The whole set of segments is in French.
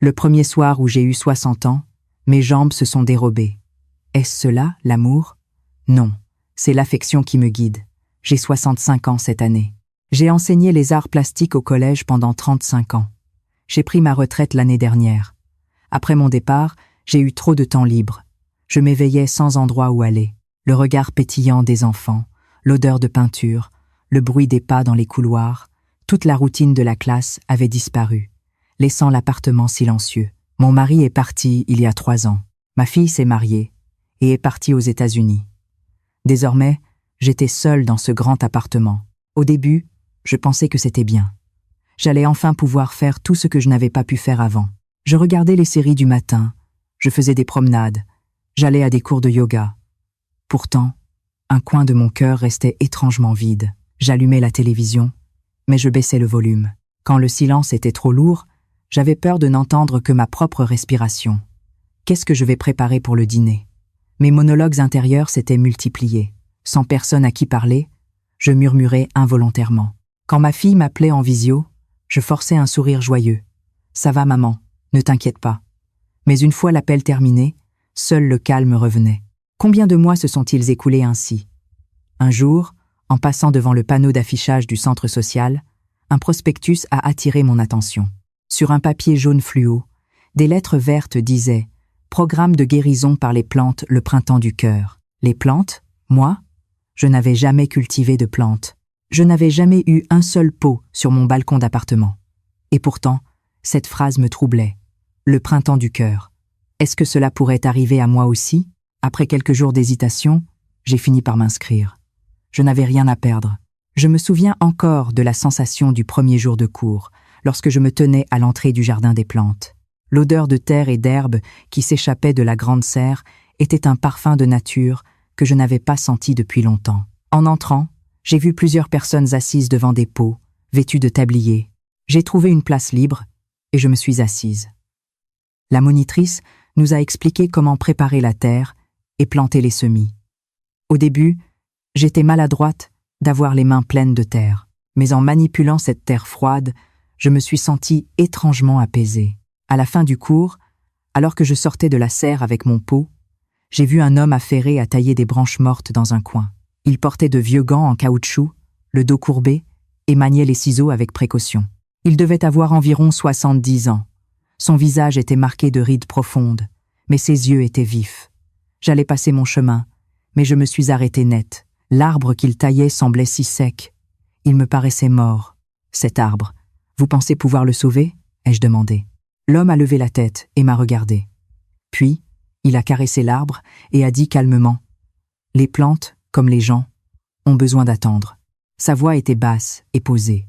Le premier soir où j'ai eu 60 ans, mes jambes se sont dérobées. Est-ce cela, l'amour? Non, c'est l'affection qui me guide. J'ai 65 ans cette année. J'ai enseigné les arts plastiques au collège pendant 35 ans. J'ai pris ma retraite l'année dernière. Après mon départ, j'ai eu trop de temps libre. Je m'éveillais sans endroit où aller. Le regard pétillant des enfants, l'odeur de peinture, le bruit des pas dans les couloirs, toute la routine de la classe avait disparu, laissant l'appartement silencieux. Mon mari est parti il y a 3 ans. Ma fille s'est mariée et est partie aux États-Unis. Désormais, j'étais seule dans ce grand appartement. Au début, je pensais que c'était bien. J'allais enfin pouvoir faire tout ce que je n'avais pas pu faire avant. Je regardais les séries du matin, je faisais des promenades, j'allais à des cours de yoga. Pourtant, un coin de mon cœur restait étrangement vide. J'allumais la télévision, mais je baissais le volume. Quand le silence était trop lourd, j'avais peur de n'entendre que ma propre respiration. Qu'est-ce que je vais préparer pour le dîner? Mes monologues intérieurs s'étaient multipliés. Sans personne à qui parler, je murmurais involontairement. Quand ma fille m'appelait en visio, je forçais un sourire joyeux. « Ça va, maman, ne t'inquiète pas. » Mais une fois l'appel terminé, seul le calme revenait. Combien de mois se sont-ils écoulés ainsi? Un jour, en passant devant le panneau d'affichage du centre social, un prospectus a attiré mon attention. Sur un papier jaune fluo, des lettres vertes disaient « Programme de guérison par les plantes le printemps du cœur ». Les plantes? Moi? Je n'avais jamais cultivé de plantes. Je n'avais jamais eu un seul pot sur mon balcon d'appartement. Et pourtant, cette phrase me troublait. Le printemps du cœur. Est-ce que cela pourrait arriver à moi aussi? Après quelques jours d'hésitation, j'ai fini par m'inscrire. Je n'avais rien à perdre. Je me souviens encore de la sensation du premier jour de cours, lorsque je me tenais à l'entrée du jardin des plantes. L'odeur de terre et d'herbe qui s'échappait de la grande serre était un parfum de nature que je n'avais pas senti depuis longtemps. En entrant, j'ai vu plusieurs personnes assises devant des pots, vêtues de tabliers. J'ai trouvé une place libre et je me suis assise. La monitrice nous a expliqué comment préparer la terre et planter les semis. Au début, j'étais maladroite d'avoir les mains pleines de terre, mais en manipulant cette terre froide, je me suis sentie étrangement apaisée. À la fin du cours, alors que je sortais de la serre avec mon pot, j'ai vu un homme affairé à tailler des branches mortes dans un coin. Il portait de vieux gants en caoutchouc, le dos courbé, et maniait les ciseaux avec précaution. Il devait avoir environ 70 ans. Son visage était marqué de rides profondes, mais ses yeux étaient vifs. J'allais passer mon chemin, mais je me suis arrêtée net. L'arbre qu'il taillait semblait si sec. Il me paraissait mort. Cet arbre, vous pensez pouvoir le sauver? Ai-je demandé. L'homme a levé la tête et m'a regardé. Puis, il a caressé l'arbre et a dit calmement « Les plantes, comme les gens, ont besoin d'attendre. » Sa voix était basse et posée.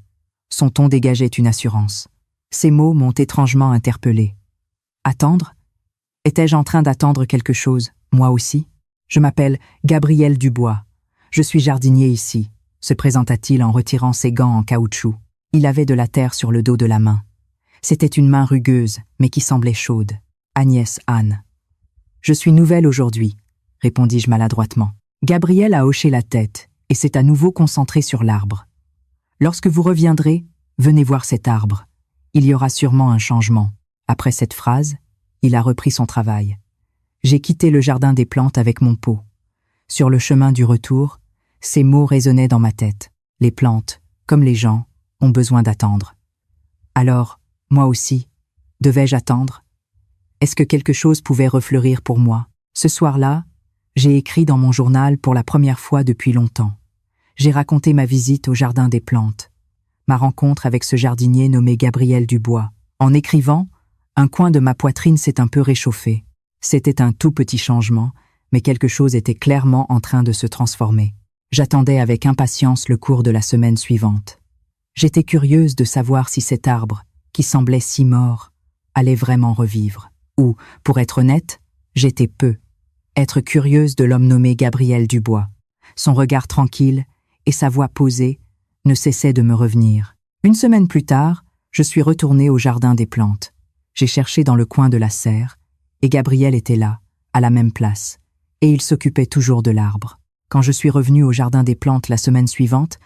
Son ton dégageait une assurance. Ces mots m'ont étrangement interpellée. Attendre? Étais-je en train d'attendre quelque chose, moi aussi? Je m'appelle Gabriel Dubois. Je suis jardinier ici, se présenta-t-il en retirant ses gants en caoutchouc. Il avait de la terre sur le dos de la main. C'était une main rugueuse, mais qui semblait chaude. Agnès Anne. Je suis nouvelle aujourd'hui, répondis-je maladroitement. Gabriel a hoché la tête et s'est à nouveau concentré sur l'arbre. Lorsque vous reviendrez, venez voir cet arbre. Il y aura sûrement un changement. Après cette phrase, il a repris son travail. J'ai quitté le jardin des plantes avec mon pot. Sur le chemin du retour, ces mots résonnaient dans ma tête. Les plantes, comme les gens, ont besoin d'attendre. Alors, moi aussi, devais-je attendre? Est-ce que quelque chose pouvait refleurir pour moi? Ce soir-là, j'ai écrit dans mon journal pour la première fois depuis longtemps. J'ai raconté ma visite au jardin des plantes, ma rencontre avec ce jardinier nommé Gabriel Dubois. En écrivant, un coin de ma poitrine s'est un peu réchauffé. C'était un tout petit changement, mais quelque chose était clairement en train de se transformer. J'attendais avec impatience le cours de la semaine suivante. J'étais curieuse de savoir si cet arbre, qui semblait si mort, allait vraiment revivre. Ou, pour être honnête, j'étais peu. Être curieuse de l'homme nommé Gabriel Dubois. Son regard tranquille et sa voix posée ne cessaient de me revenir. Une semaine plus tard, je suis retournée au jardin des plantes. J'ai cherché dans le coin de la serre, et Gabriel était là, à la même place, et il s'occupait toujours de l'arbre. Quand je suis revenue au jardin des plantes la semaine suivante,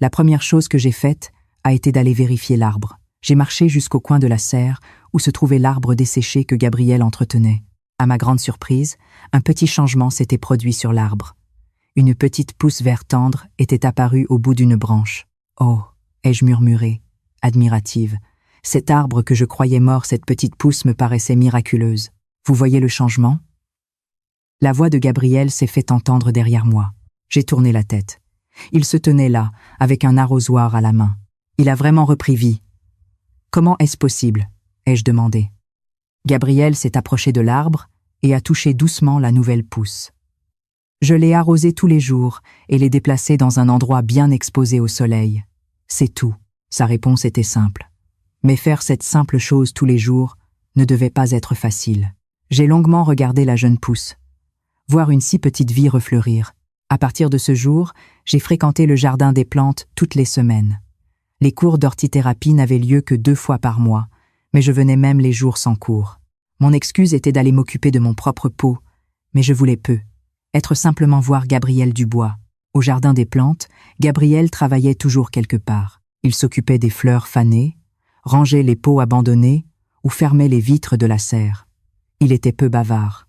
la première chose que j'ai faite a été d'aller vérifier l'arbre. J'ai marché jusqu'au coin de la serre où se trouvait l'arbre desséché que Gabriel entretenait. À ma grande surprise, un petit changement s'était produit sur l'arbre. Une petite pousse vert tendre était apparue au bout d'une branche. « Oh !» ai-je murmuré, admirative. Cet arbre que je croyais mort, cette petite pousse me paraissait miraculeuse. Vous voyez le changement ? La voix de Gabriel s'est fait entendre derrière moi. J'ai tourné la tête. Il se tenait là, avec un arrosoir à la main. Il a vraiment repris vie. « Comment est-ce possible ?» ai-je demandé. Gabriel s'est approché de l'arbre et a touché doucement la nouvelle pousse. Je l'ai arrosé tous les jours et l'ai déplacé dans un endroit bien exposé au soleil. C'est tout. Sa réponse était simple. Mais faire cette simple chose tous les jours ne devait pas être facile. J'ai longuement regardé la jeune pousse. Voir une si petite vie refleurir. À partir de ce jour, j'ai fréquenté le jardin des plantes toutes les semaines. Les cours d'hortithérapie n'avaient lieu que 2 fois par mois, mais je venais même les jours sans cours. Mon excuse était d'aller m'occuper de mon propre pot, mais je voulais peu. Être simplement voir Gabriel Dubois. Au jardin des plantes, Gabriel travaillait toujours quelque part. Il s'occupait des fleurs fanées, rangeait les pots abandonnés ou fermait les vitres de la serre. Il était peu bavard,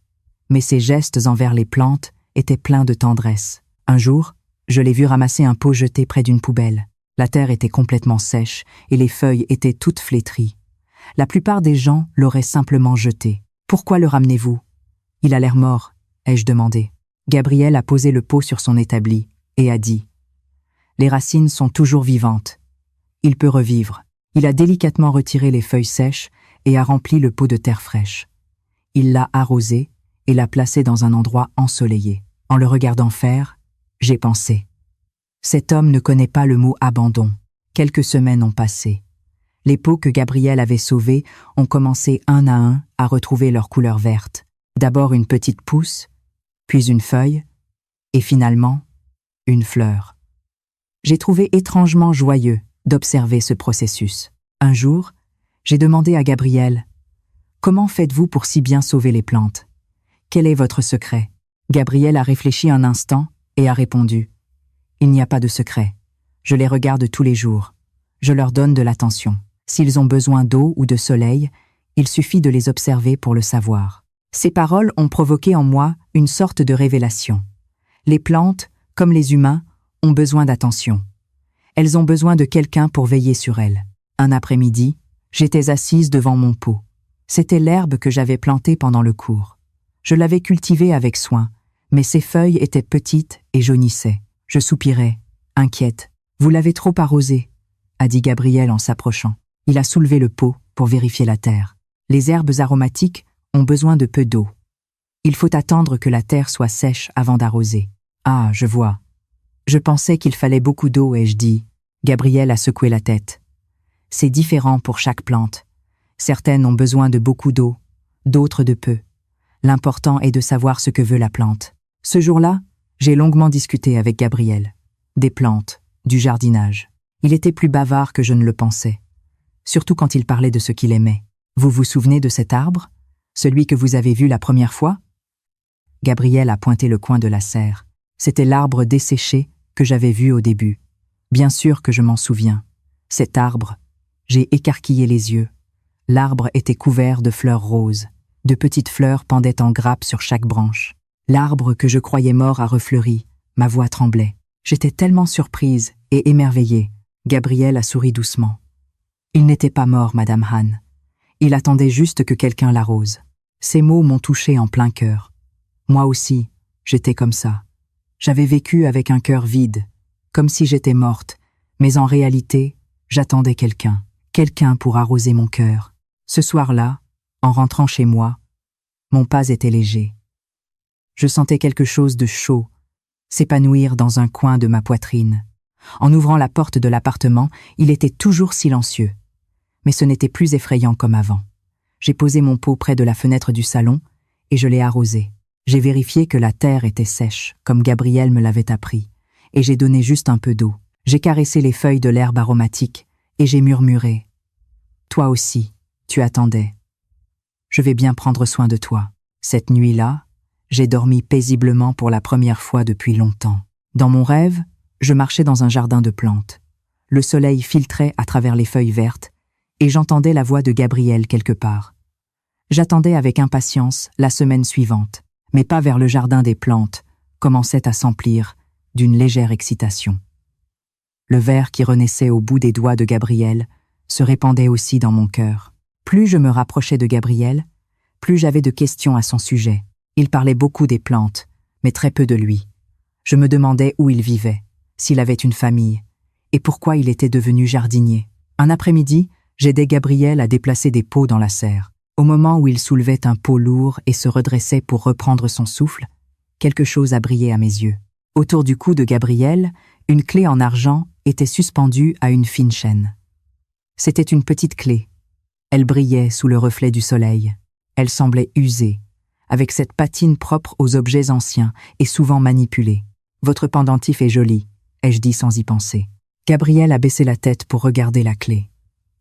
mais ses gestes envers les plantes étaient pleins de tendresse. Un jour, je l'ai vu ramasser un pot jeté près d'une poubelle. La terre était complètement sèche et les feuilles étaient toutes flétries. La plupart des gens l'auraient simplement jeté. « Pourquoi le ramenez-vous ? Il a l'air mort », ai-je demandé. Gabriel a posé le pot sur son établi et a dit « Les racines sont toujours vivantes. Il peut revivre. » Il a délicatement retiré les feuilles sèches et a rempli le pot de terre fraîche. Il l'a arrosé et l'a placé dans un endroit ensoleillé. En le regardant faire, j'ai pensé « Cet homme ne connaît pas le mot abandon. » Quelques semaines ont passé. Les pots que Gabriel avait sauvés ont commencé un à un à retrouver leur couleur verte. D'abord une petite pousse, puis une feuille, et finalement, une fleur. J'ai trouvé étrangement joyeux d'observer ce processus. Un jour, j'ai demandé à Gabriel « Comment faites-vous pour si bien sauver les plantes ? Quel est votre secret ?» Gabriel a réfléchi un instant et a répondu « Il n'y a pas de secret. Je les regarde tous les jours. Je leur donne de l'attention. S'ils ont besoin d'eau ou de soleil, il suffit de les observer pour le savoir. » Ces paroles ont provoqué en moi une sorte de révélation. Les plantes, comme les humains, ont besoin d'attention. Elles ont besoin de quelqu'un pour veiller sur elles. Un après-midi, j'étais assise devant mon pot. C'était l'herbe que j'avais plantée pendant le cours. Je l'avais cultivée avec soin, mais ses feuilles étaient petites et jaunissaient. Je soupirais, inquiète. « Vous l'avez trop arrosée » a dit Gabriel en s'approchant. Il a soulevé le pot pour vérifier la terre. Les herbes aromatiques ont besoin de peu d'eau. Il faut attendre que la terre soit sèche avant d'arroser. « Ah, je vois. Je pensais qu'il fallait beaucoup d'eau, ai-je dit. » Gabriel a secoué la tête. « C'est différent pour chaque plante. Certaines ont besoin de beaucoup d'eau, d'autres de peu. L'important est de savoir ce que veut la plante. » Ce jour-là, j'ai longuement discuté avec Gabriel. Des plantes, du jardinage. Il était plus bavard que je ne le pensais. Surtout quand il parlait de ce qu'il aimait. « Vous vous souvenez de cet arbre ? Celui que vous avez vu la première fois ?» Gabriel a pointé le coin de la serre. C'était l'arbre desséché que j'avais vu au début. Bien sûr que je m'en souviens. Cet arbre, j'ai écarquillé les yeux. L'arbre était couvert de fleurs roses. De petites fleurs pendaient en grappes sur chaque branche. L'arbre que je croyais mort a refleuri. Ma voix tremblait. J'étais tellement surprise et émerveillée. Gabriel a souri doucement. Il n'était pas mort, Madame Han. Il attendait juste que quelqu'un l'arrose. Ces mots m'ont touchée en plein cœur. Moi aussi, j'étais comme ça. J'avais vécu avec un cœur vide, comme si j'étais morte, mais en réalité, j'attendais quelqu'un pour arroser mon cœur. Ce soir-là, en rentrant chez moi, mon pas était léger. Je sentais quelque chose de chaud s'épanouir dans un coin de ma poitrine. En ouvrant la porte de l'appartement, il était toujours silencieux. Mais ce n'était plus effrayant comme avant. J'ai posé mon pot près de la fenêtre du salon et je l'ai arrosé. J'ai vérifié que la terre était sèche, comme Gabriel me l'avait appris, et j'ai donné juste un peu d'eau. J'ai caressé les feuilles de l'herbe aromatique et j'ai murmuré « Toi aussi, tu attendais. Je vais bien prendre soin de toi. » Cette nuit-là, j'ai dormi paisiblement pour la première fois depuis longtemps. Dans mon rêve, je marchais dans un jardin de plantes. Le soleil filtrait à travers les feuilles vertes et j'entendais la voix de Gabriel quelque part. J'attendais avec impatience la semaine suivante, mais pas vers le jardin des plantes, commençait à s'emplir d'une légère excitation. Le verre qui renaissait au bout des doigts de Gabriel se répandait aussi dans mon cœur. Plus je me rapprochais de Gabriel, plus j'avais de questions à son sujet. Il parlait beaucoup des plantes, mais très peu de lui. Je me demandais où il vivait, s'il avait une famille, et pourquoi il était devenu jardinier. Un après-midi, j'aidais Gabriel à déplacer des pots dans la serre. Au moment où il soulevait un pot lourd et se redressait pour reprendre son souffle, quelque chose a brillé à mes yeux. Autour du cou de Gabriel, une clé en argent était suspendue à une fine chaîne. C'était une petite clé. Elle brillait sous le reflet du soleil. Elle semblait usée, avec cette patine propre aux objets anciens et souvent manipulés. « Votre pendentif est joli », ai-je dit sans y penser. Gabriel a baissé la tête pour regarder la clé.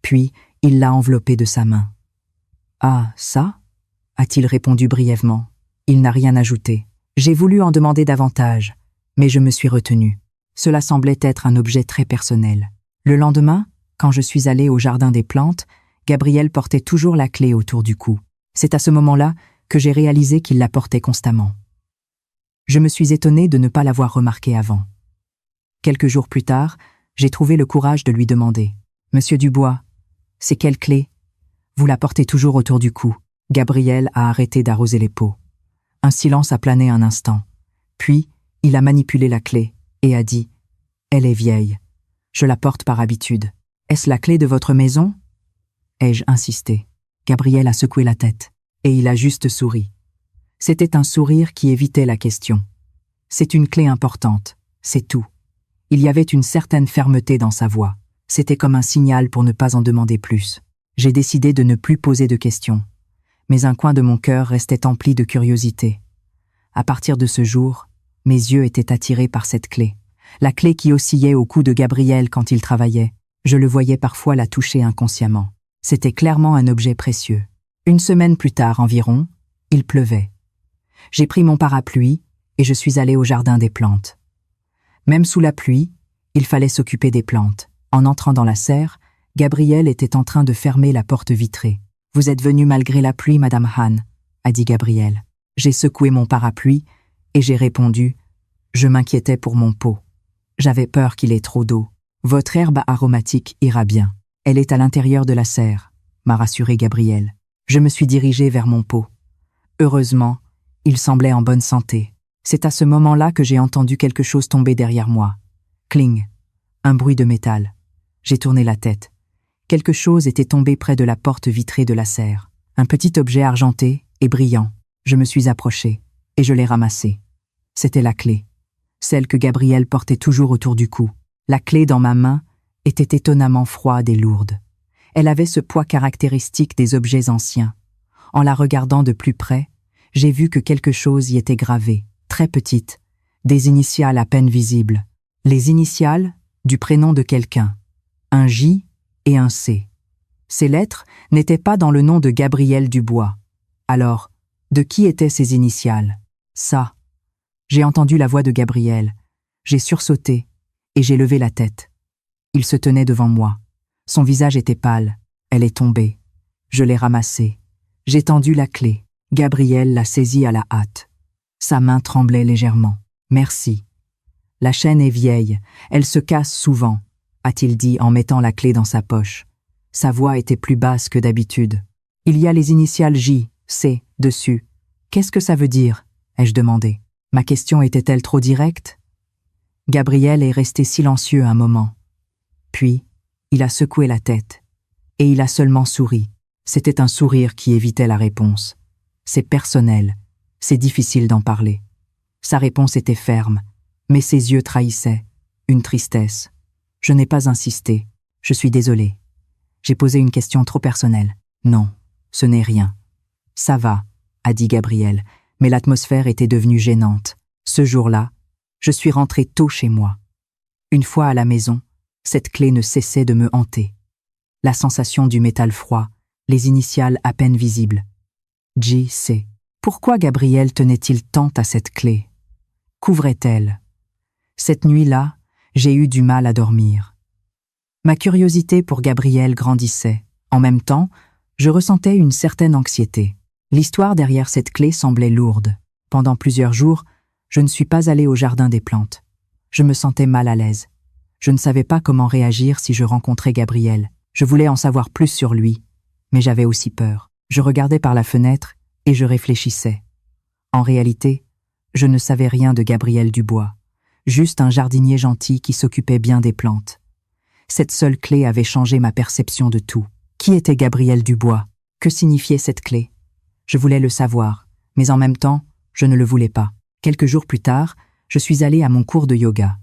Puis, il l'a enveloppée de sa main. « Ah, ça ?» a-t-il répondu brièvement. Il n'a rien ajouté. J'ai voulu en demander davantage, mais je me suis retenu. Cela semblait être un objet très personnel. Le lendemain, quand je suis allé au jardin des plantes, Gabriel portait toujours la clé autour du cou. C'est à ce moment-là que j'ai réalisé qu'il la portait constamment. Je me suis étonné de ne pas l'avoir remarqué avant. Quelques jours plus tard, j'ai trouvé le courage de lui demander « Monsieur Dubois, c'est quelle clé ? Vous la portez toujours autour du cou. » Gabriel a arrêté d'arroser les pots. Un silence a plané un instant. Puis, il a manipulé la clé et a dit « Elle est vieille. Je la porte par habitude. Est-ce la clé de votre maison ?» ai-je insisté. Gabriel a secoué la tête et il a juste souri. C'était un sourire qui évitait la question. C'est une clé importante, c'est tout. Il y avait une certaine fermeté dans sa voix. C'était comme un signal pour ne pas en demander plus. J'ai décidé de ne plus poser de questions. Mais un coin de mon cœur restait empli de curiosité. À partir de ce jour, mes yeux étaient attirés par cette clé. La clé qui oscillait au cou de Gabriel quand il travaillait. Je le voyais parfois la toucher inconsciemment. C'était clairement un objet précieux. Une semaine plus tard environ, il pleuvait. J'ai pris mon parapluie et je suis allé au jardin des plantes. Même sous la pluie, il fallait s'occuper des plantes. En entrant dans la serre, Gabriel était en train de fermer la porte vitrée. « Vous êtes venue malgré la pluie, Madame Han », a dit Gabriel. J'ai secoué mon parapluie et j'ai répondu « Je m'inquiétais pour mon pot. J'avais peur qu'il ait trop d'eau. Votre herbe aromatique ira bien. Elle est à l'intérieur de la serre », m'a rassuré Gabriel. Je me suis dirigé vers mon pot. Heureusement, il semblait en bonne santé. C'est à ce moment-là que j'ai entendu quelque chose tomber derrière moi. Cling, un bruit de métal. J'ai tourné la tête. Quelque chose était tombé près de la porte vitrée de la serre. Un petit objet argenté et brillant. Je me suis approché et je l'ai ramassé. C'était la clé. Celle que Gabriel portait toujours autour du cou. La clé dans ma main était étonnamment froide et lourde. Elle avait ce poids caractéristique des objets anciens. En la regardant de plus près, j'ai vu que quelque chose y était gravé, très petite, des initiales à peine visibles. Les initiales du prénom de quelqu'un, un J et un C. Ces lettres n'étaient pas dans le nom de Gabriel Dubois. Alors, de qui étaient ces initiales? Ça. J'ai entendu la voix de Gabriel. J'ai sursauté et j'ai levé la tête. Il se tenait devant moi. Son visage était pâle. Elle est tombée. Je l'ai ramassée. J'ai tendu la clé. Gabriel l'a saisie à la hâte. Sa main tremblait légèrement. « Merci. La chaîne est vieille. Elle se casse souvent, » a-t-il dit en mettant la clé dans sa poche. Sa voix était plus basse que d'habitude. « Il y a les initiales J, C, dessus. Qu'est-ce que ça veut dire ?» ai-je demandé. Ma question était-elle trop directe? Gabriel est resté silencieux un moment. Puis, il a secoué la tête. Et il a seulement souri. C'était un sourire qui évitait la réponse. C'est personnel. C'est difficile d'en parler. Sa réponse était ferme, mais ses yeux trahissaient. Une tristesse. Je n'ai pas insisté. Je suis désolé. J'ai posé une question trop personnelle. Non, ce n'est rien. Ça va, a dit Gabriel, mais l'atmosphère était devenue gênante. Ce jour-là, je suis rentré tôt chez moi. Une fois à la maison, cette clé ne cessait de me hanter. La sensation du métal froid, les initiales à peine visibles. J.C. Pourquoi Gabriel tenait-il tant à cette clé? Qu'ouvrait-elle? Cette nuit-là, j'ai eu du mal à dormir. Ma curiosité pour Gabriel grandissait, En même temps, je ressentais une certaine anxiété. L'histoire derrière cette clé semblait lourde. Pendant plusieurs jours, je ne suis pas allée au jardin des plantes. Je me sentais mal à l'aise. Je ne savais pas comment réagir si je rencontrais Gabriel. Je voulais en savoir plus sur lui, mais j'avais aussi peur. Je regardais par la fenêtre et je réfléchissais. En réalité, je ne savais rien de Gabriel Dubois, juste un jardinier gentil qui s'occupait bien des plantes. Cette seule clé avait changé ma perception de tout. Qui était Gabriel Dubois? Que signifiait cette clé? Je voulais le savoir, mais en même temps, je ne le voulais pas. Quelques jours plus tard, je suis allée à mon cours de yoga.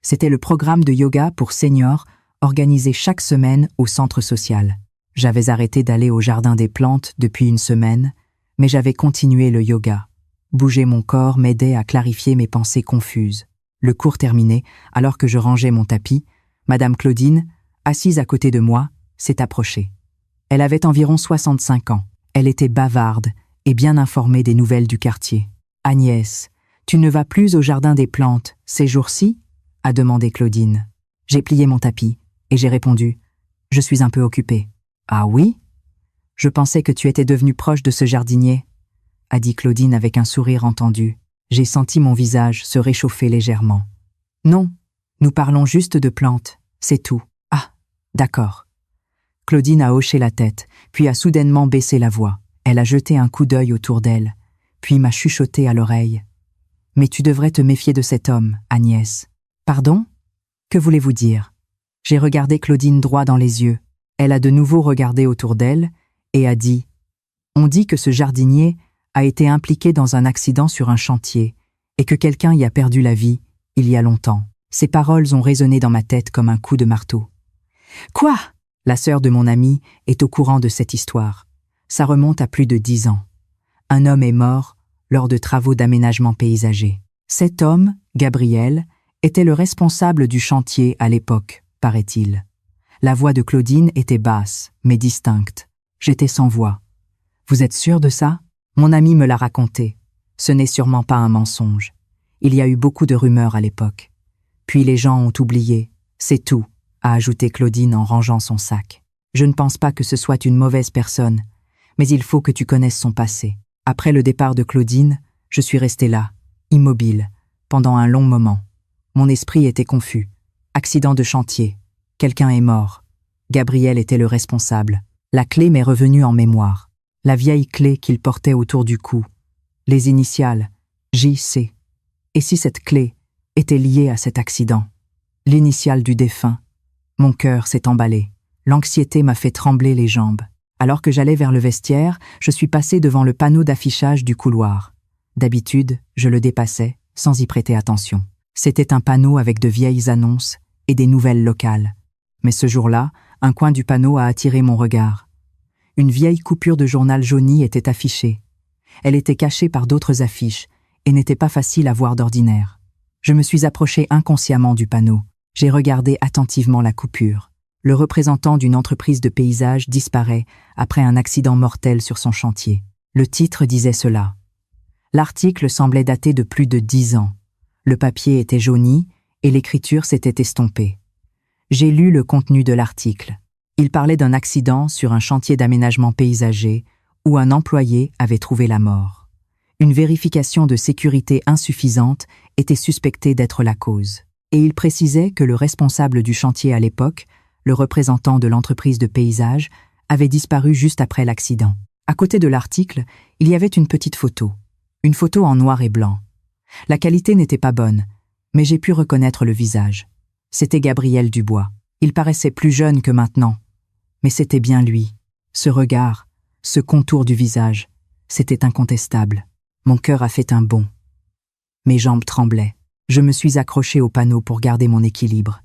C'était le programme de yoga pour seniors organisé chaque semaine au centre social. J'avais arrêté d'aller au jardin des plantes depuis une semaine, mais j'avais continué le yoga. Bouger mon corps m'aidait à clarifier mes pensées confuses. Le cours terminé, alors que je rangeais mon tapis, Madame Claudine, assise à côté de moi, s'est approchée. Elle avait environ 65 ans. Elle était bavarde et bien informée des nouvelles du quartier. « Agnès, tu ne vas plus au jardin des plantes ces jours-ci » a demandé Claudine. J'ai plié mon tapis et j'ai répondu « Je suis un peu occupée. »« Ah oui ? Je pensais que tu étais devenue proche de ce jardinier » a dit Claudine avec un sourire entendu. J'ai senti mon visage se réchauffer légèrement. « Non, nous parlons juste de plantes, c'est tout. »« Ah, d'accord. » Claudine a hoché la tête, puis a soudainement baissé la voix. Elle a jeté un coup d'œil autour d'elle, puis m'a chuchoté à l'oreille. « Mais tu devrais te méfier de cet homme, Agnès. »« Pardon ? Que voulez-vous dire ?» J'ai regardé Claudine droit dans les yeux. Elle a de nouveau regardé autour d'elle et a dit « On dit que ce jardinier a été impliqué dans un accident sur un chantier et que quelqu'un y a perdu la vie il y a longtemps. » Ces paroles ont résonné dans ma tête comme un coup de marteau. « Quoi ?» La sœur de mon ami est au courant de cette histoire. Ça remonte à plus de 10 ans. Un homme est mort lors de travaux d'aménagement paysager. Cet homme, Gabriel, était le responsable du chantier à l'époque, paraît-il. La voix de Claudine était basse, mais distincte. J'étais sans voix. « Vous êtes sûr de ça ?» Mon ami me l'a raconté. Ce n'est sûrement pas un mensonge. Il y a eu beaucoup de rumeurs à l'époque. Puis les gens ont oublié. C'est tout, a ajouté Claudine en rangeant son sac. Je ne pense pas que ce soit une mauvaise personne, mais il faut que tu connaisses son passé. Après le départ de Claudine, je suis restée là, immobile, pendant un long moment. Mon esprit était confus. Accident de chantier. Quelqu'un est mort. Gabriel était le responsable. La clé m'est revenue en mémoire. La vieille clé qu'il portait autour du cou. Les initiales, JC. Et si cette clé était liée à cet accident? L'initiale du défunt. Mon cœur s'est emballé. L'anxiété m'a fait trembler les jambes. Alors que j'allais vers le vestiaire, je suis passé devant le panneau d'affichage du couloir. D'habitude, je le dépassais, sans y prêter attention. C'était un panneau avec de vieilles annonces et des nouvelles locales. Mais ce jour-là, un coin du panneau a attiré mon regard. Une vieille coupure de journal jauni était affichée. Elle était cachée par d'autres affiches et n'était pas facile à voir d'ordinaire. Je me suis approché inconsciemment du panneau. J'ai regardé attentivement la coupure. Le représentant d'une entreprise de paysage disparaît après un accident mortel sur son chantier. Le titre disait cela. L'article semblait dater de plus de 10 ans. Le papier était jauni et l'écriture s'était estompée. J'ai lu le contenu de l'article. Il parlait d'un accident sur un chantier d'aménagement paysager où un employé avait trouvé la mort. Une vérification de sécurité insuffisante était suspectée d'être la cause. Et il précisait que le responsable du chantier à l'époque, le représentant de l'entreprise de paysage, avait disparu juste après l'accident. À côté de l'article, il y avait une petite photo. Une photo en noir et blanc. La qualité n'était pas bonne, mais j'ai pu reconnaître le visage. C'était Gabriel Dubois. Il paraissait plus jeune que maintenant. Mais c'était bien lui. Ce regard, ce contour du visage, c'était incontestable. Mon cœur a fait un bond. Mes jambes tremblaient. Je me suis accroché au panneau pour garder mon équilibre.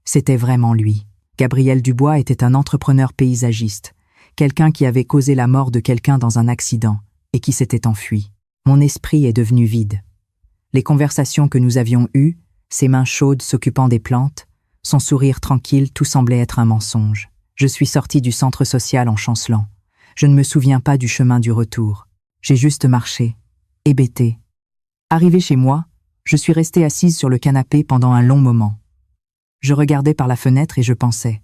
C'était vraiment lui. Gabriel Dubois était un entrepreneur paysagiste, quelqu'un qui avait causé la mort de quelqu'un dans un accident et qui s'était enfui. Mon esprit est devenu vide. Les conversations que nous avions eues, ses mains chaudes s'occupant des plantes, son sourire tranquille, tout semblait être un mensonge. Je suis sorti du centre social en chancelant. Je ne me souviens pas du chemin du retour. J'ai juste marché, hébété. Arrivé chez moi, je suis restée assise sur le canapé pendant un long moment. Je regardais par la fenêtre et je pensais.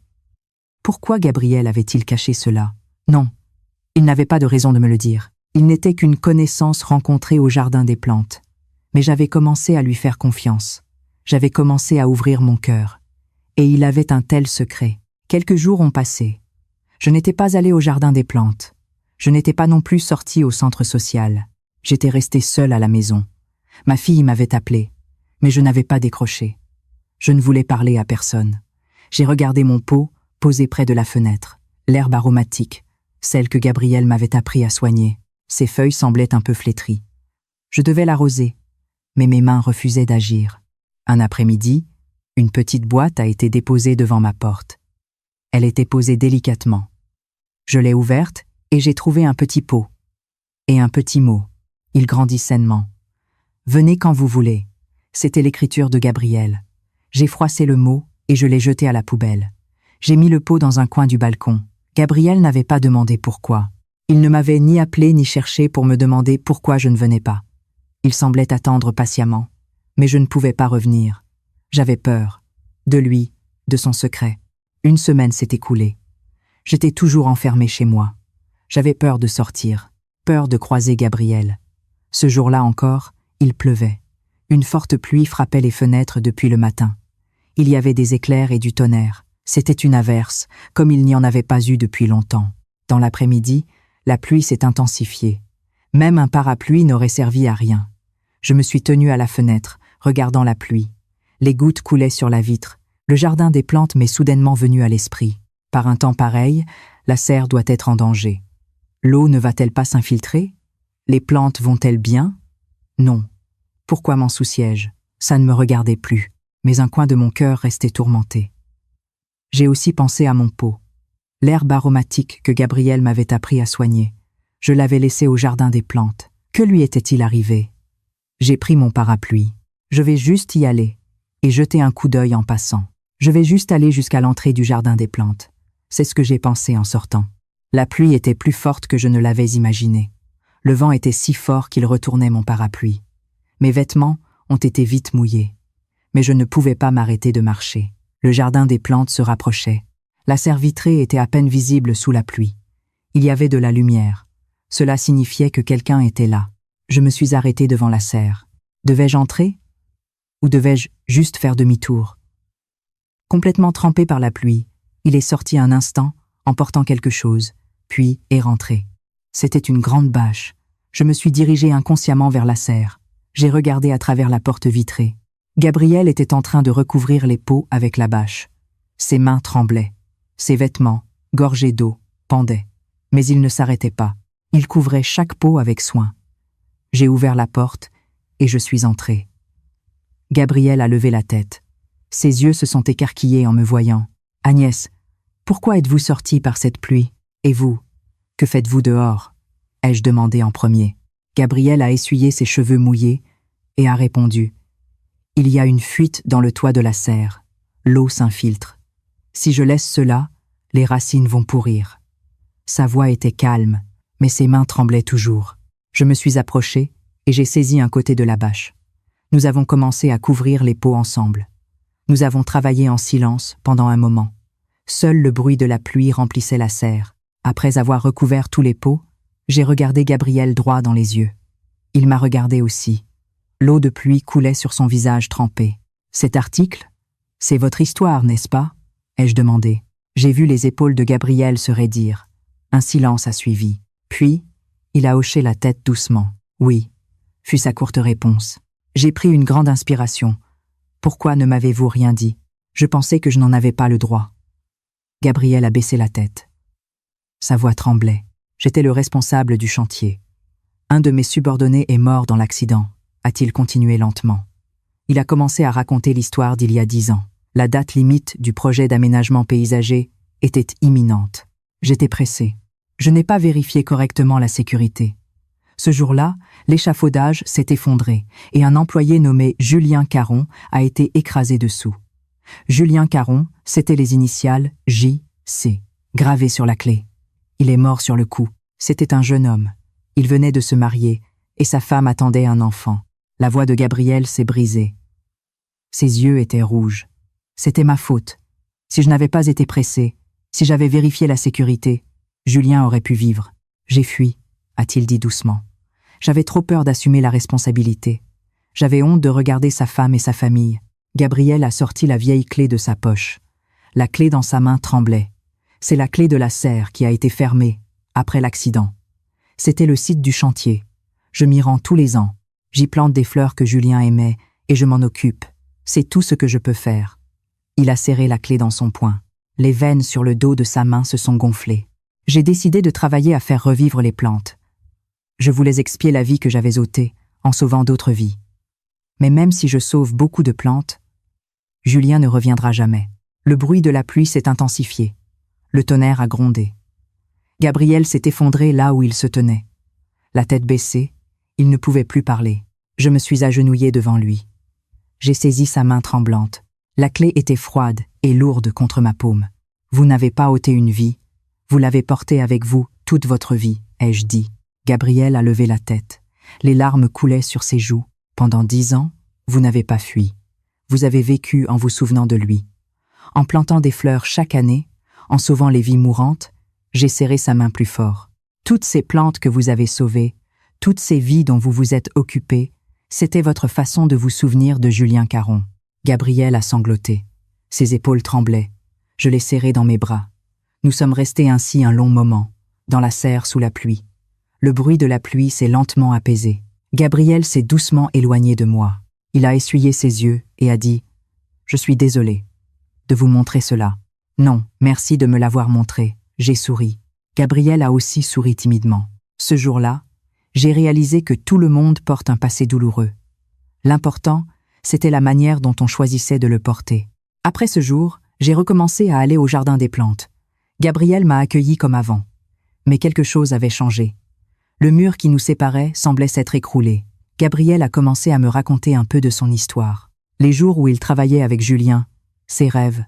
Pourquoi Gabriel avait-il caché cela? Non, il n'avait pas de raison de me le dire. Il n'était qu'une connaissance rencontrée au jardin des plantes. Mais j'avais commencé à lui faire confiance. J'avais commencé à ouvrir mon cœur. Et il avait un tel secret. Quelques jours ont passé. Je n'étais pas allée au jardin des plantes. Je n'étais pas non plus sortie au centre social. J'étais restée seule à la maison. Ma fille m'avait appelée, mais je n'avais pas décroché. Je ne voulais parler à personne. J'ai regardé mon pot, posé près de la fenêtre. L'herbe aromatique, celle que Gabriel m'avait appris à soigner. Ses feuilles semblaient un peu flétries. Je devais l'arroser, mais mes mains refusaient d'agir. Un après-midi, une petite boîte a été déposée devant ma porte. Elle était posée délicatement. Je l'ai ouverte et j'ai trouvé un petit pot. Et un petit mot. Il grandit sainement. « Venez quand vous voulez ». C'était l'écriture de Gabriel. J'ai froissé le mot et je l'ai jeté à la poubelle. J'ai mis le pot dans un coin du balcon. Gabriel n'avait pas demandé pourquoi. Il ne m'avait ni appelé ni cherché pour me demander pourquoi je ne venais pas. Il semblait attendre patiemment, mais je ne pouvais pas revenir. J'avais peur. De lui, de son secret. Une semaine s'est écoulée. J'étais toujours enfermée chez moi. J'avais peur de sortir, peur de croiser Gabriel. Ce jour-là encore, il pleuvait. Une forte pluie frappait les fenêtres depuis le matin. Il y avait des éclairs et du tonnerre. C'était une averse, comme il n'y en avait pas eu depuis longtemps. Dans l'après-midi, la pluie s'est intensifiée. Même un parapluie n'aurait servi à rien. Je me suis tenue à la fenêtre, regardant la pluie. Les gouttes coulaient sur la vitre. Le jardin des plantes m'est soudainement venu à l'esprit. Par un temps pareil, la serre doit être en danger. L'eau ne va-t-elle pas s'infiltrer? Les plantes vont-elles bien? Non. Pourquoi m'en souciais-je? Ça ne me regardait plus, mais un coin de mon cœur restait tourmenté. J'ai aussi pensé à mon pot. L'herbe aromatique que Gabriel m'avait appris à soigner. Je l'avais laissée au jardin des plantes. Que lui était-il arrivé? J'ai pris mon parapluie. Je vais juste y aller et jeter un coup d'œil en passant. Je vais juste aller jusqu'à l'entrée du jardin des plantes. C'est ce que j'ai pensé en sortant. La pluie était plus forte que je ne l'avais imaginé. Le vent était si fort qu'il retournait mon parapluie. Mes vêtements ont été vite mouillés. Mais je ne pouvais pas m'arrêter de marcher. Le jardin des plantes se rapprochait. La serre vitrée était à peine visible sous la pluie. Il y avait de la lumière. Cela signifiait que quelqu'un était là. Je me suis arrêtée devant la serre. Devais-je entrer? Ou devais-je juste faire demi-tour? Complètement trempé par la pluie, il est sorti un instant, en portant quelque chose, puis est rentré. C'était une grande bâche. Je me suis dirigée inconsciemment vers la serre. J'ai regardé à travers la porte vitrée. Gabriel était en train de recouvrir les pots avec la bâche. Ses mains tremblaient. Ses vêtements, gorgés d'eau, pendaient. Mais il ne s'arrêtait pas. Il couvrait chaque pot avec soin. J'ai ouvert la porte et je suis entrée. Gabriel a levé la tête. Ses yeux se sont écarquillés en me voyant. « Agnès, pourquoi êtes-vous sortie par cette pluie? Et vous, que faites-vous dehors ?» ai-je demandé en premier. Gabriel a essuyé ses cheveux mouillés et a répondu. « Il y a une fuite dans le toit de la serre. L'eau s'infiltre. Si je laisse cela, les racines vont pourrir. » Sa voix était calme, mais ses mains tremblaient toujours. Je me suis approchée et j'ai saisi un côté de la bâche. Nous avons commencé à couvrir les pots ensemble. Nous avons travaillé en silence pendant un moment. Seul le bruit de la pluie remplissait la serre. Après avoir recouvert tous les pots, j'ai regardé Gabriel droit dans les yeux. Il m'a regardé aussi. L'eau de pluie coulait sur son visage trempé. « Cet article, c'est votre histoire, n'est-ce pas ?» ai-je demandé. J'ai vu les épaules de Gabriel se raidir. Un silence a suivi. Puis, il a hoché la tête doucement. « Oui », fut sa courte réponse. J'ai pris une grande inspiration. Pourquoi ne m'avez-vous rien dit? Je pensais que je n'en avais pas le droit. Gabriel a baissé la tête. Sa voix tremblait. J'étais le responsable du chantier. Un de mes subordonnés est mort dans l'accident, a-t-il continué lentement. Il a commencé à raconter l'histoire d'il y a 10 ans. La date limite du projet d'aménagement paysager était imminente. J'étais pressé. Je n'ai pas vérifié correctement la sécurité. Ce jour-là, l'échafaudage s'est effondré et un employé nommé Julien Caron a été écrasé dessous. Julien Caron, c'était les initiales J.C. gravées sur la clé. Il est mort sur le coup. C'était un jeune homme. Il venait de se marier et sa femme attendait un enfant. La voix de Gabriel s'est brisée. Ses yeux étaient rouges. C'était ma faute. Si je n'avais pas été pressé, Si j'avais vérifié la sécurité, Julien aurait pu vivre. J'ai fui, a-t-il dit doucement. J'avais trop peur d'assumer la responsabilité. J'avais honte de regarder sa femme et sa famille. Gabriel a sorti la vieille clé de sa poche. La clé dans sa main tremblait. C'est la clé de la serre qui a été fermée, après l'accident. C'était le site du chantier. Je m'y rends tous les ans. J'y plante des fleurs que Julien aimait et je m'en occupe. C'est tout ce que je peux faire. Il a serré la clé dans son poing. Les veines sur le dos de sa main se sont gonflées. J'ai décidé de travailler à faire revivre les plantes. Je voulais expier la vie que j'avais ôtée, en sauvant d'autres vies. Mais même si je sauve beaucoup de plantes, Julien ne reviendra jamais. Le bruit de la pluie s'est intensifié. Le tonnerre a grondé. Gabriel s'est effondré là où il se tenait. La tête baissée, il ne pouvait plus parler. Je me suis agenouillée devant lui. J'ai saisi sa main tremblante. La clé était froide et lourde contre ma paume. Vous n'avez pas ôté une vie. Vous l'avez portée avec vous toute votre vie, ai-je dit. Gabriel a levé la tête. Les larmes coulaient sur ses joues. Pendant 10 ans, vous n'avez pas fui. Vous avez vécu en vous souvenant de lui. En plantant des fleurs chaque année, en sauvant les vies mourantes, j'ai serré sa main plus fort. Toutes ces plantes que vous avez sauvées, toutes ces vies dont vous vous êtes occupé, c'était votre façon de vous souvenir de Julien Caron. Gabriel a sangloté. Ses épaules tremblaient. Je l'ai serré dans mes bras. Nous sommes restés ainsi un long moment, dans la serre sous la pluie. Le bruit de la pluie s'est lentement apaisé. Gabriel s'est doucement éloigné de moi. Il a essuyé ses yeux et a dit « Je suis désolé de vous montrer cela. » « Non, merci de me l'avoir montré. » J'ai souri. Gabriel a aussi souri timidement. Ce jour-là, j'ai réalisé que tout le monde porte un passé douloureux. L'important, c'était la manière dont on choisissait de le porter. Après ce jour, j'ai recommencé à aller au jardin des plantes. Gabriel m'a accueilli comme avant. Mais quelque chose avait changé. Le mur qui nous séparait semblait s'être écroulé. Gabriel a commencé à me raconter un peu de son histoire. Les jours où il travaillait avec Julien, ses rêves,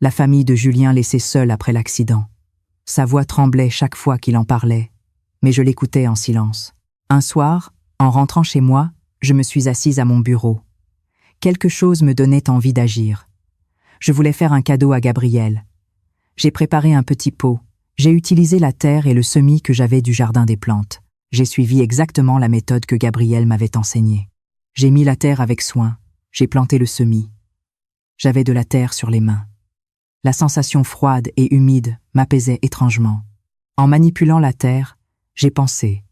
la famille de Julien laissée seule après l'accident. Sa voix tremblait chaque fois qu'il en parlait, mais je l'écoutais en silence. Un soir, en rentrant chez moi, je me suis assise à mon bureau. Quelque chose me donnait envie d'agir. Je voulais faire un cadeau à Gabriel. J'ai préparé un petit pot. J'ai utilisé la terre et le semis que j'avais du jardin des plantes. J'ai suivi exactement la méthode que Gabriel m'avait enseignée. J'ai mis la terre avec soin. J'ai planté le semis. J'avais de la terre sur les mains. La sensation froide et humide m'apaisait étrangement. En manipulant la terre, j'ai pensé.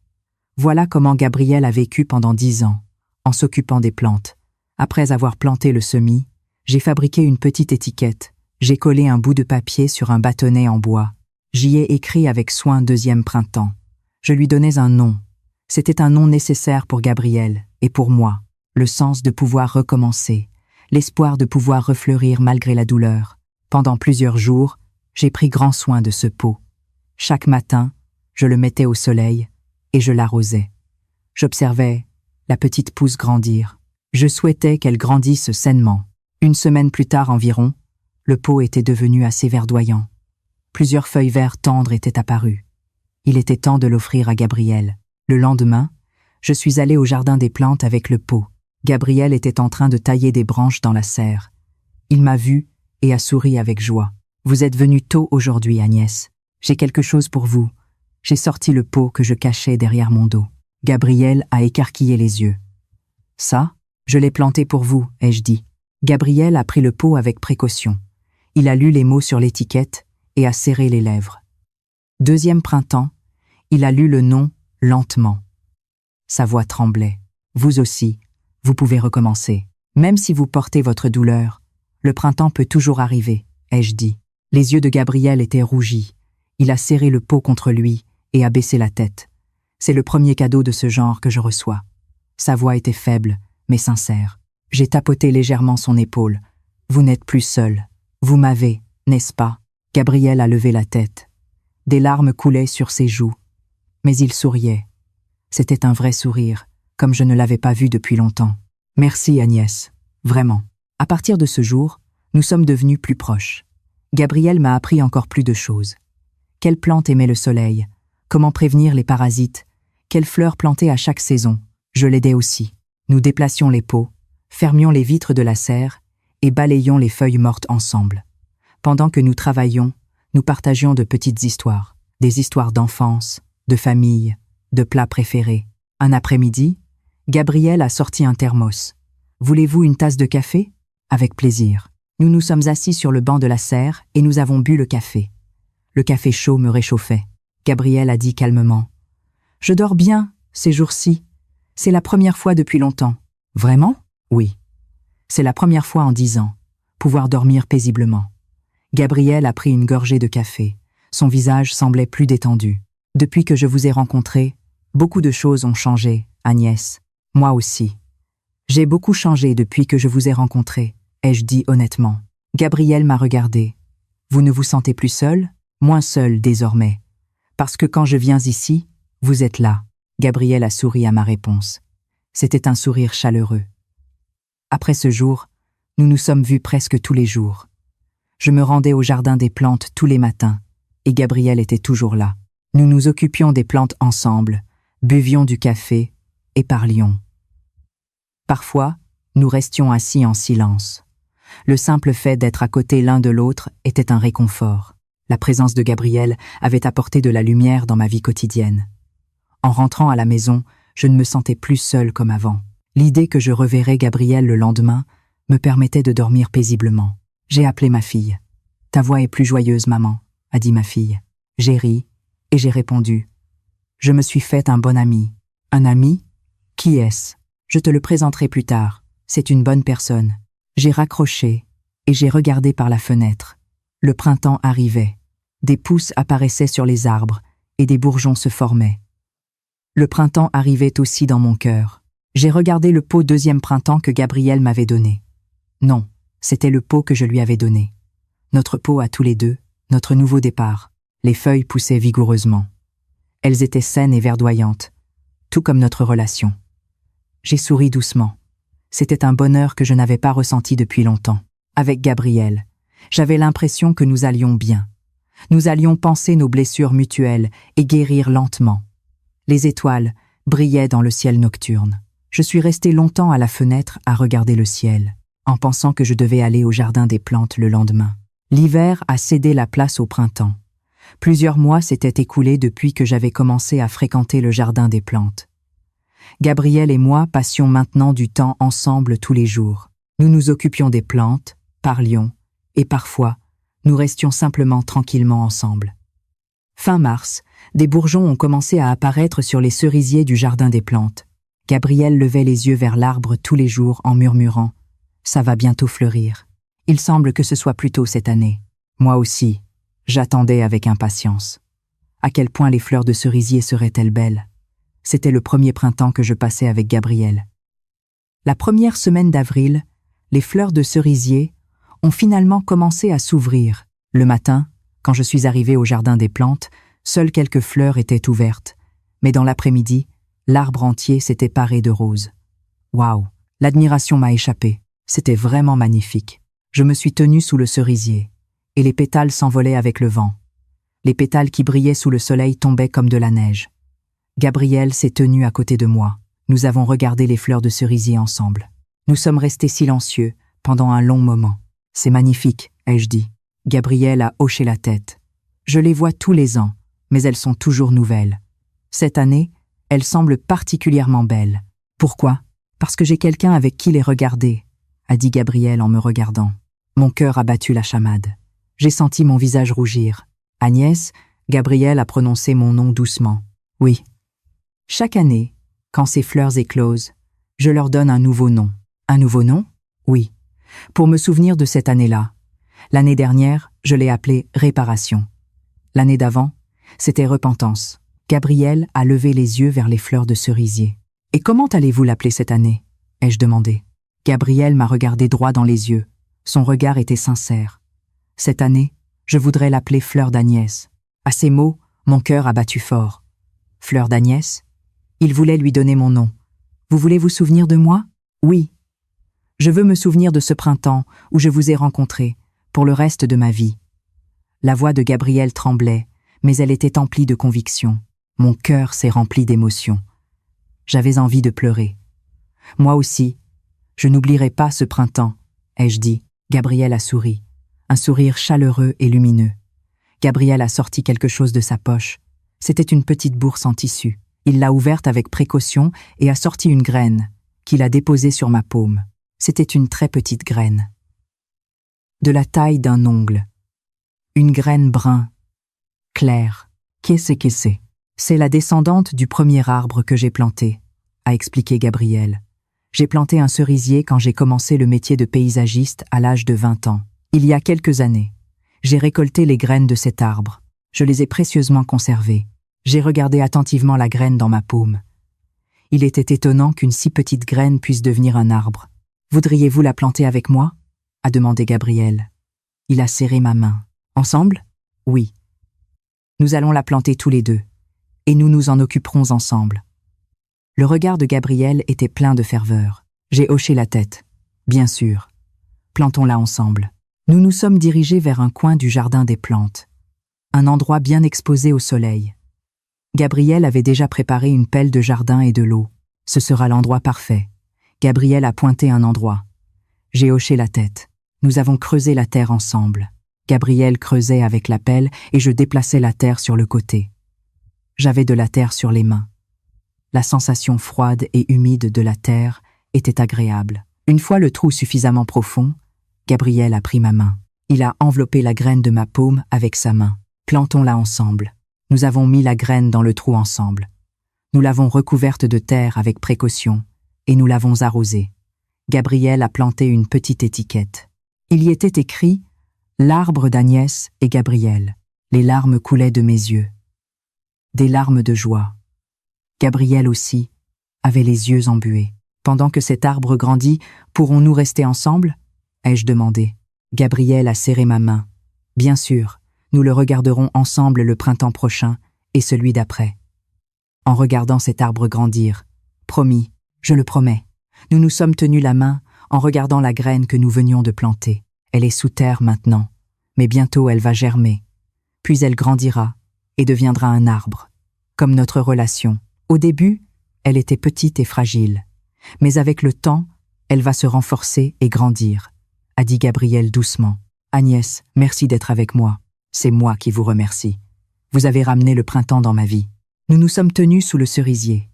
Voilà comment Gabriel a vécu pendant 10 ans, en s'occupant des plantes. Après avoir planté le semis, j'ai fabriqué une petite étiquette. J'ai collé un bout de papier sur un bâtonnet en bois. J'y ai écrit avec soin 2e printemps. Je lui donnais un nom. C'était un nom nécessaire pour Gabriel et pour moi. Le sens de pouvoir recommencer, l'espoir de pouvoir refleurir malgré la douleur. Pendant plusieurs jours, j'ai pris grand soin de ce pot. Chaque matin, je le mettais au soleil et je l'arrosais. J'observais la petite pousse grandir. Je souhaitais qu'elle grandisse sainement. Une semaine plus tard environ, le pot était devenu assez verdoyant. Plusieurs feuilles vertes tendres étaient apparues. Il était temps de l'offrir à Gabriel. Le lendemain, je suis allé au jardin des plantes avec le pot. Gabriel était en train de tailler des branches dans la serre. Il m'a vu et a souri avec joie. « Vous êtes venue tôt aujourd'hui, Agnès. J'ai quelque chose pour vous. » J'ai sorti le pot que je cachais derrière mon dos. Gabriel a écarquillé les yeux. « Ça, je l'ai planté pour vous, ai-je dit. » Gabriel a pris le pot avec précaution. Il a lu les mots sur l'étiquette et a serré les lèvres. 2e printemps, il a lu le nom lentement. Sa voix tremblait. « Vous aussi, vous pouvez recommencer. Même si vous portez votre douleur, le printemps peut toujours arriver, ai-je dit. » Les yeux de Gabriel étaient rougis. Il a serré le pot contre lui et a baissé la tête. C'est le premier cadeau de ce genre que je reçois. Sa voix était faible, mais sincère. J'ai tapoté légèrement son épaule. « Vous n'êtes plus seul. Vous m'avez, n'est-ce pas ?» Gabriel a levé la tête. Des larmes coulaient sur ses joues. Mais il souriait. C'était un vrai sourire, comme je ne l'avais pas vu depuis longtemps. « Merci, Agnès. Vraiment. » À partir de ce jour, nous sommes devenus plus proches. Gabriel m'a appris encore plus de choses. Quelle plante aimait le soleil? Comment prévenir les parasites? Quelles fleurs planter à chaque saison? Je l'aidais aussi. Nous déplacions les pots, fermions les vitres de la serre et balayions les feuilles mortes ensemble. Pendant que nous travaillions, Nous partagions de petites histoires, des histoires d'enfance, de famille, de plats préférés. Un après-midi, Gabriel a sorti un thermos. « Voulez-vous une tasse de café ?» Avec plaisir. Nous nous sommes assis sur le banc de la serre et nous avons bu le café. Le café chaud me réchauffait. Gabriel a dit calmement. « Je dors bien, ces jours-ci. C'est la première fois depuis longtemps. » « Vraiment ? » ?»« Oui. C'est la première fois en 10 ans. Pouvoir dormir paisiblement. » Gabriel a pris une gorgée de café. Son visage semblait plus détendu. « Depuis que je vous ai rencontré, beaucoup de choses ont changé, Agnès. Moi aussi. J'ai beaucoup changé depuis que je vous ai rencontré, ai-je dit honnêtement. » Gabriel m'a regardé. « Vous ne vous sentez plus seul ? Moins seul désormais. Parce que quand je viens ici, vous êtes là. » Gabriel a souri à ma réponse. C'était un sourire chaleureux. Après ce jour, nous nous sommes vus presque tous les jours. Je me rendais au jardin des plantes tous les matins, et Gabriel était toujours là. Nous nous occupions des plantes ensemble, buvions du café et parlions. Parfois, nous restions assis en silence. Le simple fait d'être à côté l'un de l'autre était un réconfort. La présence de Gabriel avait apporté de la lumière dans ma vie quotidienne. En rentrant à la maison, je ne me sentais plus seule comme avant. L'idée que je reverrais Gabriel le lendemain me permettait de dormir paisiblement. J'ai appelé ma fille. « Ta voix est plus joyeuse, maman », a dit ma fille. J'ai ri et j'ai répondu. « Je me suis fait un bon ami. »« Un ami ? Qui est-ce ? Je te le présenterai plus tard. C'est une bonne personne. » J'ai raccroché et j'ai regardé par la fenêtre. Le printemps arrivait. Des pousses apparaissaient sur les arbres et des bourgeons se formaient. Le printemps arrivait aussi dans mon cœur. J'ai regardé le pot deuxième printemps que Gabriel m'avait donné. Non, c'était le pot que je lui avais donné. Notre pot à tous les deux, notre nouveau départ. Les feuilles poussaient vigoureusement. Elles étaient saines et verdoyantes, tout comme notre relation. J'ai souri doucement. C'était un bonheur que je n'avais pas ressenti depuis longtemps. Avec Gabriel, j'avais l'impression que nous allions bien. Nous allions panser nos blessures mutuelles et guérir lentement. Les étoiles brillaient dans le ciel nocturne. Je suis resté longtemps à la fenêtre à regarder le ciel, en pensant que je devais aller au jardin des plantes le lendemain. L'hiver a cédé la place au printemps. Plusieurs mois s'étaient écoulés depuis que j'avais commencé à fréquenter le jardin des plantes. Gabriel et moi passions maintenant du temps ensemble tous les jours. Nous nous occupions des plantes, parlions, et parfois, nous restions simplement tranquillement ensemble. Fin mars, des bourgeons ont commencé à apparaître sur les cerisiers du jardin des plantes. Gabriel levait les yeux vers l'arbre tous les jours en murmurant « Ça va bientôt fleurir. Il semble que ce soit plus tôt cette année. » Moi aussi, j'attendais avec impatience. À quel point les fleurs de cerisier seraient-elles belles? C'était le premier printemps que je passais avec Gabriel. La première semaine d'avril, les fleurs de cerisier ont finalement commencé à s'ouvrir. Le matin, quand je suis arrivé au jardin des plantes, seules quelques fleurs étaient ouvertes, mais dans l'après-midi, l'arbre entier s'était paré de roses. Waouh! L'admiration m'a échappé. C'était vraiment magnifique. Je me suis tenu sous le cerisier, et les pétales s'envolaient avec le vent. Les pétales qui brillaient sous le soleil tombaient comme de la neige. Gabriel s'est tenu à côté de moi. Nous avons regardé les fleurs de cerisier ensemble. Nous sommes restés silencieux pendant un long moment. « C'est magnifique », ai-je dit. Gabriel a hoché la tête. « Je les vois tous les ans, mais elles sont toujours nouvelles. Cette année, elles semblent particulièrement belles. Pourquoi ? Parce que j'ai quelqu'un avec qui les regarder, » a dit Gabriel en me regardant. Mon cœur a battu la chamade. J'ai senti mon visage rougir. « Agnès », Gabriel a prononcé mon nom doucement. « Oui. » Chaque année, quand ces fleurs éclosent, je leur donne un nouveau nom. Un nouveau nom ? Oui. Pour me souvenir de cette année-là. L'année dernière, je l'ai appelée Réparation. L'année d'avant, c'était Repentance. Gabriel a levé les yeux vers les fleurs de cerisier. « Et comment allez-vous l'appeler cette année ?» ai-je demandé. Gabriel m'a regardé droit dans les yeux. Son regard était sincère. « Cette année, je voudrais l'appeler Fleur d'Agnès. » À ces mots, mon cœur a battu fort. « Fleur d'Agnès ?» Il voulait lui donner mon nom. « Vous voulez vous souvenir de moi ?»« Oui. Je veux me souvenir de ce printemps où je vous ai rencontré, pour le reste de ma vie. » La voix de Gabriel tremblait, mais elle était emplie de conviction. Mon cœur s'est rempli d'émotion. J'avais envie de pleurer. « Moi aussi, je n'oublierai pas ce printemps, » ai-je dit. Gabriel a souri, un sourire chaleureux et lumineux. Gabriel a sorti quelque chose de sa poche. C'était une petite bourse en tissu. Il l'a ouverte avec précaution et a sorti une graine, qu'il a déposée sur ma paume. C'était une très petite graine, de la taille d'un ongle. Une graine brun, claire. Qu'est-ce que c'est? C'est la descendante du premier arbre que j'ai planté, a expliqué Gabriel. J'ai planté un cerisier quand j'ai commencé le métier de paysagiste à l'âge de 20 ans. Il y a quelques années, j'ai récolté les graines de cet arbre. Je les ai précieusement conservées. J'ai regardé attentivement la graine dans ma paume. Il était étonnant qu'une si petite graine puisse devenir un arbre. « Voudriez-vous la planter avec moi ?» a demandé Gabriel. Il a serré ma main. « Ensemble ?» ?»« Oui. Nous allons la planter tous les deux, et nous nous en occuperons ensemble. » Le regard de Gabriel était plein de ferveur. J'ai hoché la tête. « Bien sûr. Plantons-la ensemble. » Nous nous sommes dirigés vers un coin du jardin des plantes, un endroit bien exposé au soleil. Gabriel avait déjà préparé une pelle de jardin et de l'eau. Ce sera l'endroit parfait. Gabriel a pointé un endroit. J'ai hoché la tête. Nous avons creusé la terre ensemble. Gabriel creusait avec la pelle et je déplaçais la terre sur le côté. J'avais de la terre sur les mains. La sensation froide et humide de la terre était agréable. Une fois le trou suffisamment profond, Gabriel a pris ma main. Il a enveloppé la graine de ma paume avec sa main. Plantons-la ensemble. Nous avons mis la graine dans le trou ensemble. Nous l'avons recouverte de terre avec précaution et nous l'avons arrosée. Gabriel a planté une petite étiquette. Il y était écrit « L'arbre d'Agnès et Gabriel ». Les larmes coulaient de mes yeux. Des larmes de joie. Gabriel aussi avait les yeux embués. Pendant que cet arbre grandit, pourrons-nous rester ensemble ? Ai-je demandé. Gabriel a serré ma main. Bien sûr, nous le regarderons ensemble le printemps prochain et celui d'après. En regardant cet arbre grandir, promis, je le promets, nous nous sommes tenus la main en regardant la graine que nous venions de planter. Elle est sous terre maintenant, mais bientôt elle va germer. Puis elle grandira et deviendra un arbre, comme notre relation. Au début, elle était petite et fragile, mais avec le temps, elle va se renforcer et grandir, a dit Gabriel doucement. Agnès, merci d'être avec moi. C'est moi qui vous remercie. Vous avez ramené le printemps dans ma vie. Nous nous sommes tenus sous le cerisier.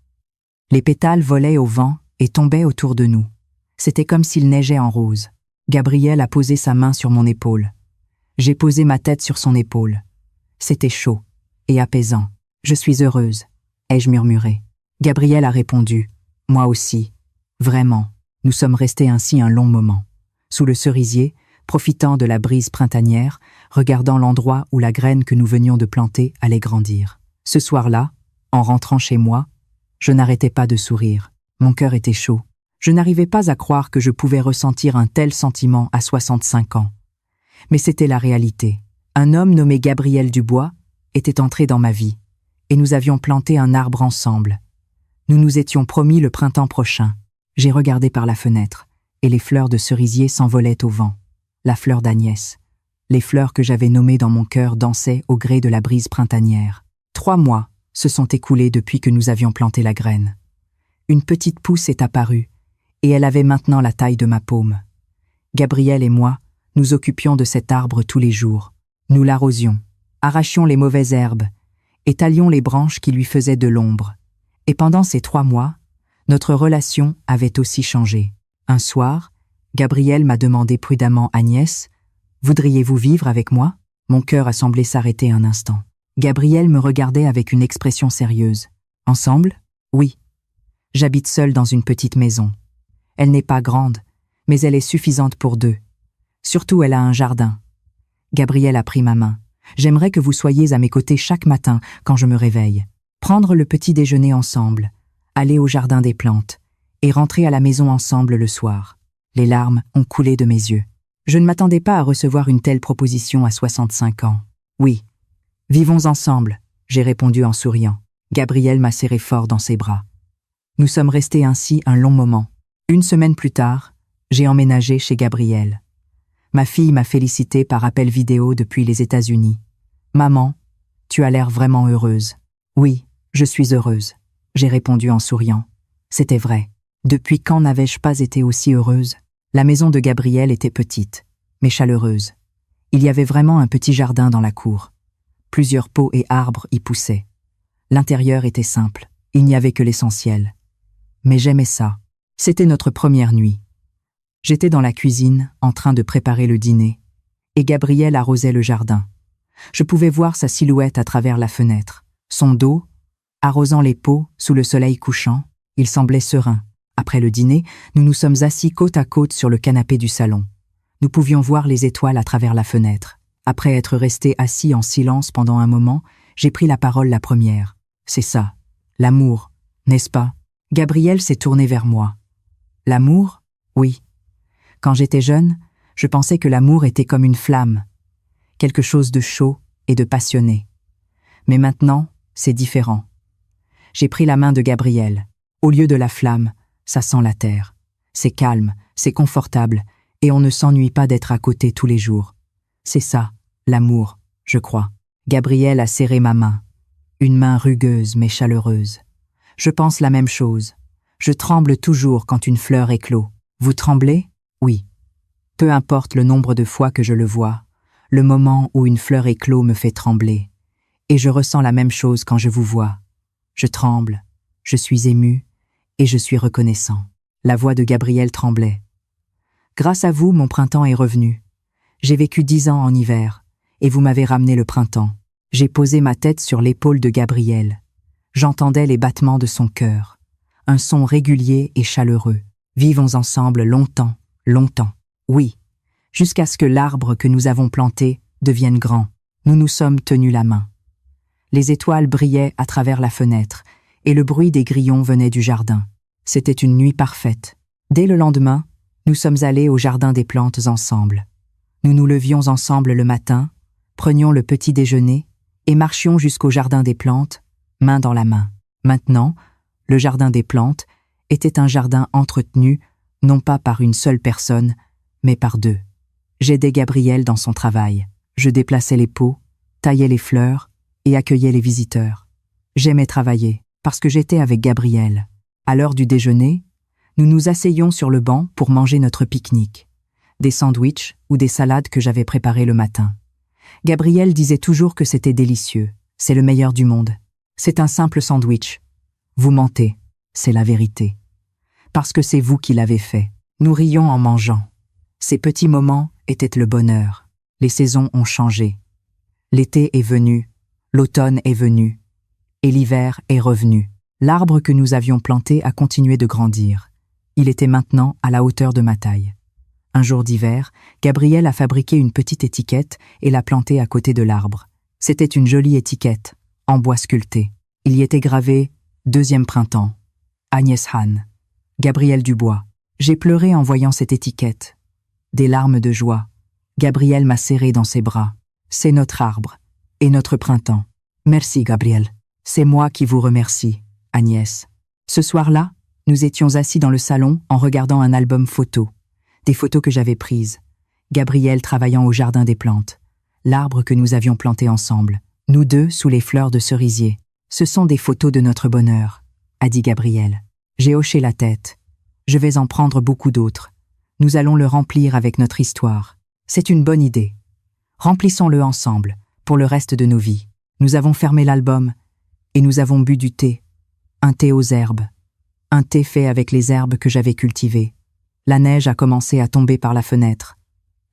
Les pétales volaient au vent et tombaient autour de nous. C'était comme s'il neigeait en rose. Gabriel a posé sa main sur mon épaule. J'ai posé ma tête sur son épaule. C'était chaud et apaisant. Je suis heureuse, ai-je murmuré. Gabriel a répondu. Moi aussi. Vraiment. Nous sommes restés ainsi un long moment. Sous le cerisier, profitant de la brise printanière, regardant l'endroit où la graine que nous venions de planter allait grandir. Ce soir-là, en rentrant chez moi, je n'arrêtais pas de sourire. Mon cœur était chaud. Je n'arrivais pas à croire que je pouvais ressentir un tel sentiment à 65 ans. Mais c'était la réalité. Un homme nommé Gabriel Dubois était entré dans ma vie, et nous avions planté un arbre ensemble. Nous nous étions promis le printemps prochain. J'ai regardé par la fenêtre, et les fleurs de cerisier s'envolaient au vent. La fleur d'Agnès. Les fleurs que j'avais nommées dans mon cœur dansaient au gré de la brise printanière. 3 mois se sont écoulés depuis que nous avions planté la graine. Une petite pousse est apparue, et elle avait maintenant la taille de ma paume. Gabriel et moi nous occupions de cet arbre tous les jours. Nous l'arrosions, arrachions les mauvaises herbes, et talions les branches qui lui faisaient de l'ombre. Et pendant ces 3 mois, notre relation avait aussi changé. Un soir, Gabriel m'a demandé prudemment « Agnès, voudriez-vous vivre avec moi ?» Mon cœur a semblé s'arrêter un instant. Gabriel me regardait avec une expression sérieuse. « Ensemble ? Oui. J'habite seule dans une petite maison. Elle n'est pas grande, mais elle est suffisante pour 2. Surtout, elle a un jardin. » Gabriel a pris ma main. « J'aimerais que vous soyez à mes côtés chaque matin quand je me réveille. Prendre le petit déjeuner ensemble, aller au jardin des plantes, et rentrer à la maison ensemble le soir. » Les larmes ont coulé de mes yeux. Je ne m'attendais pas à recevoir une telle proposition à 65 ans. Oui, vivons ensemble, j'ai répondu en souriant. Gabriel m'a serré fort dans ses bras. Nous sommes restés ainsi un long moment. 1 semaine plus tard, j'ai emménagé chez Gabriel. Ma fille m'a félicité par appel vidéo depuis les États-Unis. « Maman, tu as l'air vraiment heureuse. » « Oui, je suis heureuse, » j'ai répondu en souriant. C'était vrai. Depuis quand n'avais-je pas été aussi heureuse? La maison de Gabriel était petite, mais chaleureuse. Il y avait vraiment un petit jardin dans la cour. Plusieurs pots et arbres y poussaient. L'intérieur était simple, il n'y avait que l'essentiel. Mais j'aimais ça. C'était notre première nuit. J'étais dans la cuisine, en train de préparer le dîner, et Gabriel arrosait le jardin. Je pouvais voir sa silhouette à travers la fenêtre. Son dos, arrosant les pots sous le soleil couchant, il semblait serein. Après le dîner, nous nous sommes assis côte à côte sur le canapé du salon. Nous pouvions voir les étoiles à travers la fenêtre. Après être restés assis en silence pendant un moment, j'ai pris la parole la première. C'est ça, l'amour, n'est-ce pas? Gabriel s'est tourné vers moi. L'amour? Oui. Quand j'étais jeune, je pensais que l'amour était comme une flamme, quelque chose de chaud et de passionné. Mais maintenant, c'est différent. J'ai pris la main de Gabriel. Au lieu de la flamme, ça sent la terre. C'est calme, c'est confortable, et on ne s'ennuie pas d'être à côté tous les jours. C'est ça, l'amour, je crois. Gabriel a serré ma main. Une main rugueuse mais chaleureuse. Je pense la même chose. Je tremble toujours quand une fleur éclot. Vous tremblez? Oui. Peu importe le nombre de fois que je le vois, le moment où une fleur éclot me fait trembler. Et je ressens la même chose quand je vous vois. Je tremble, je suis ému, et je suis reconnaissant. La voix de Gabriel tremblait. Grâce à vous, mon printemps est revenu. J'ai vécu 10 ans en hiver, et vous m'avez ramené le printemps. J'ai posé ma tête sur l'épaule de Gabriel. J'entendais les battements de son cœur. Un son régulier et chaleureux. Vivons ensemble longtemps, longtemps. Oui, jusqu'à ce que l'arbre que nous avons planté devienne grand. Nous nous sommes tenus la main. Les étoiles brillaient à travers la fenêtre, et le bruit des grillons venait du jardin. C'était une nuit parfaite. Dès le lendemain, nous sommes allés au jardin des plantes ensemble. Nous nous levions ensemble le matin, prenions le petit déjeuner et marchions jusqu'au jardin des plantes, main dans la main. Maintenant, le jardin des plantes était un jardin entretenu, non pas par une seule personne, mais par deux. J'aidais Gabriel dans son travail. Je déplaçais les pots, taillais les fleurs et accueillais les visiteurs. J'aimais travailler, parce que j'étais avec Gabriel. À l'heure du déjeuner, nous nous asseyions sur le banc pour manger notre pique-nique. Des sandwichs ou des salades que j'avais préparées le matin. Gabriel disait toujours que c'était délicieux, c'est le meilleur du monde. C'est un simple sandwich. Vous mentez, c'est la vérité. Parce que c'est vous qui l'avez fait. Nous rions en mangeant. Ces petits moments étaient le bonheur. Les saisons ont changé. L'été est venu, l'automne est venu, et l'hiver est revenu. L'arbre que nous avions planté a continué de grandir. Il était maintenant à la hauteur de ma taille. Un jour d'hiver, Gabriel a fabriqué une petite étiquette et l'a plantée à côté de l'arbre. C'était une jolie étiquette, en bois sculpté. Il y était gravé « Deuxième printemps ». Agnès Hahn. Gabriel Dubois. J'ai pleuré en voyant cette étiquette. Des larmes de joie. Gabriel m'a serré dans ses bras. C'est notre arbre et notre printemps. Merci, Gabriel. C'est moi qui vous remercie, Agnès. Ce soir-là, nous étions assis dans le salon en regardant un album photo. Des photos que j'avais prises. Gabriel travaillant au jardin des plantes. L'arbre que nous avions planté ensemble. Nous deux sous les fleurs de cerisier. Ce sont des photos de notre bonheur, a dit Gabriel. J'ai hoché la tête. Je vais en prendre beaucoup d'autres. Nous allons le remplir avec notre histoire. C'est une bonne idée. Remplissons-le ensemble, pour le reste de nos vies. Nous avons fermé l'album, et nous avons bu du thé. Un thé aux herbes. Un thé fait avec les herbes que j'avais cultivées. La neige a commencé à tomber par la fenêtre.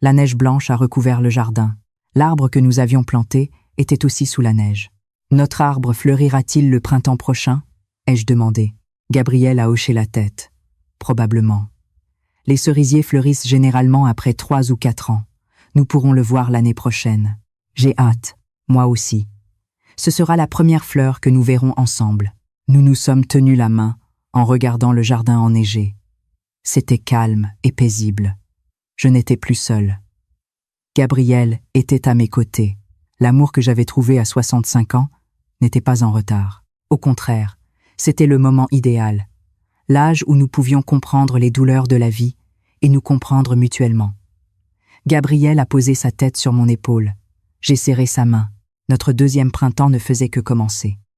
La neige blanche a recouvert le jardin. L'arbre que nous avions planté était aussi sous la neige. Notre arbre fleurira-t-il le printemps prochain? Ai-je demandé. Gabriel a hoché la tête. Probablement. Les cerisiers fleurissent généralement après 3 ou 4 ans. Nous pourrons le voir l'année prochaine. J'ai hâte, moi aussi. Ce sera la première fleur que nous verrons ensemble. Nous nous sommes tenus la main en regardant le jardin enneigé. C'était calme et paisible. Je n'étais plus seul. Gabriel était à mes côtés. L'amour que j'avais trouvé à 65 ans n'était pas en retard. Au contraire, c'était le moment idéal. L'âge où nous pouvions comprendre les douleurs de la vie et nous comprendre mutuellement. Gabriel a posé sa tête sur mon épaule. J'ai serré sa main. Notre deuxième printemps ne faisait que commencer.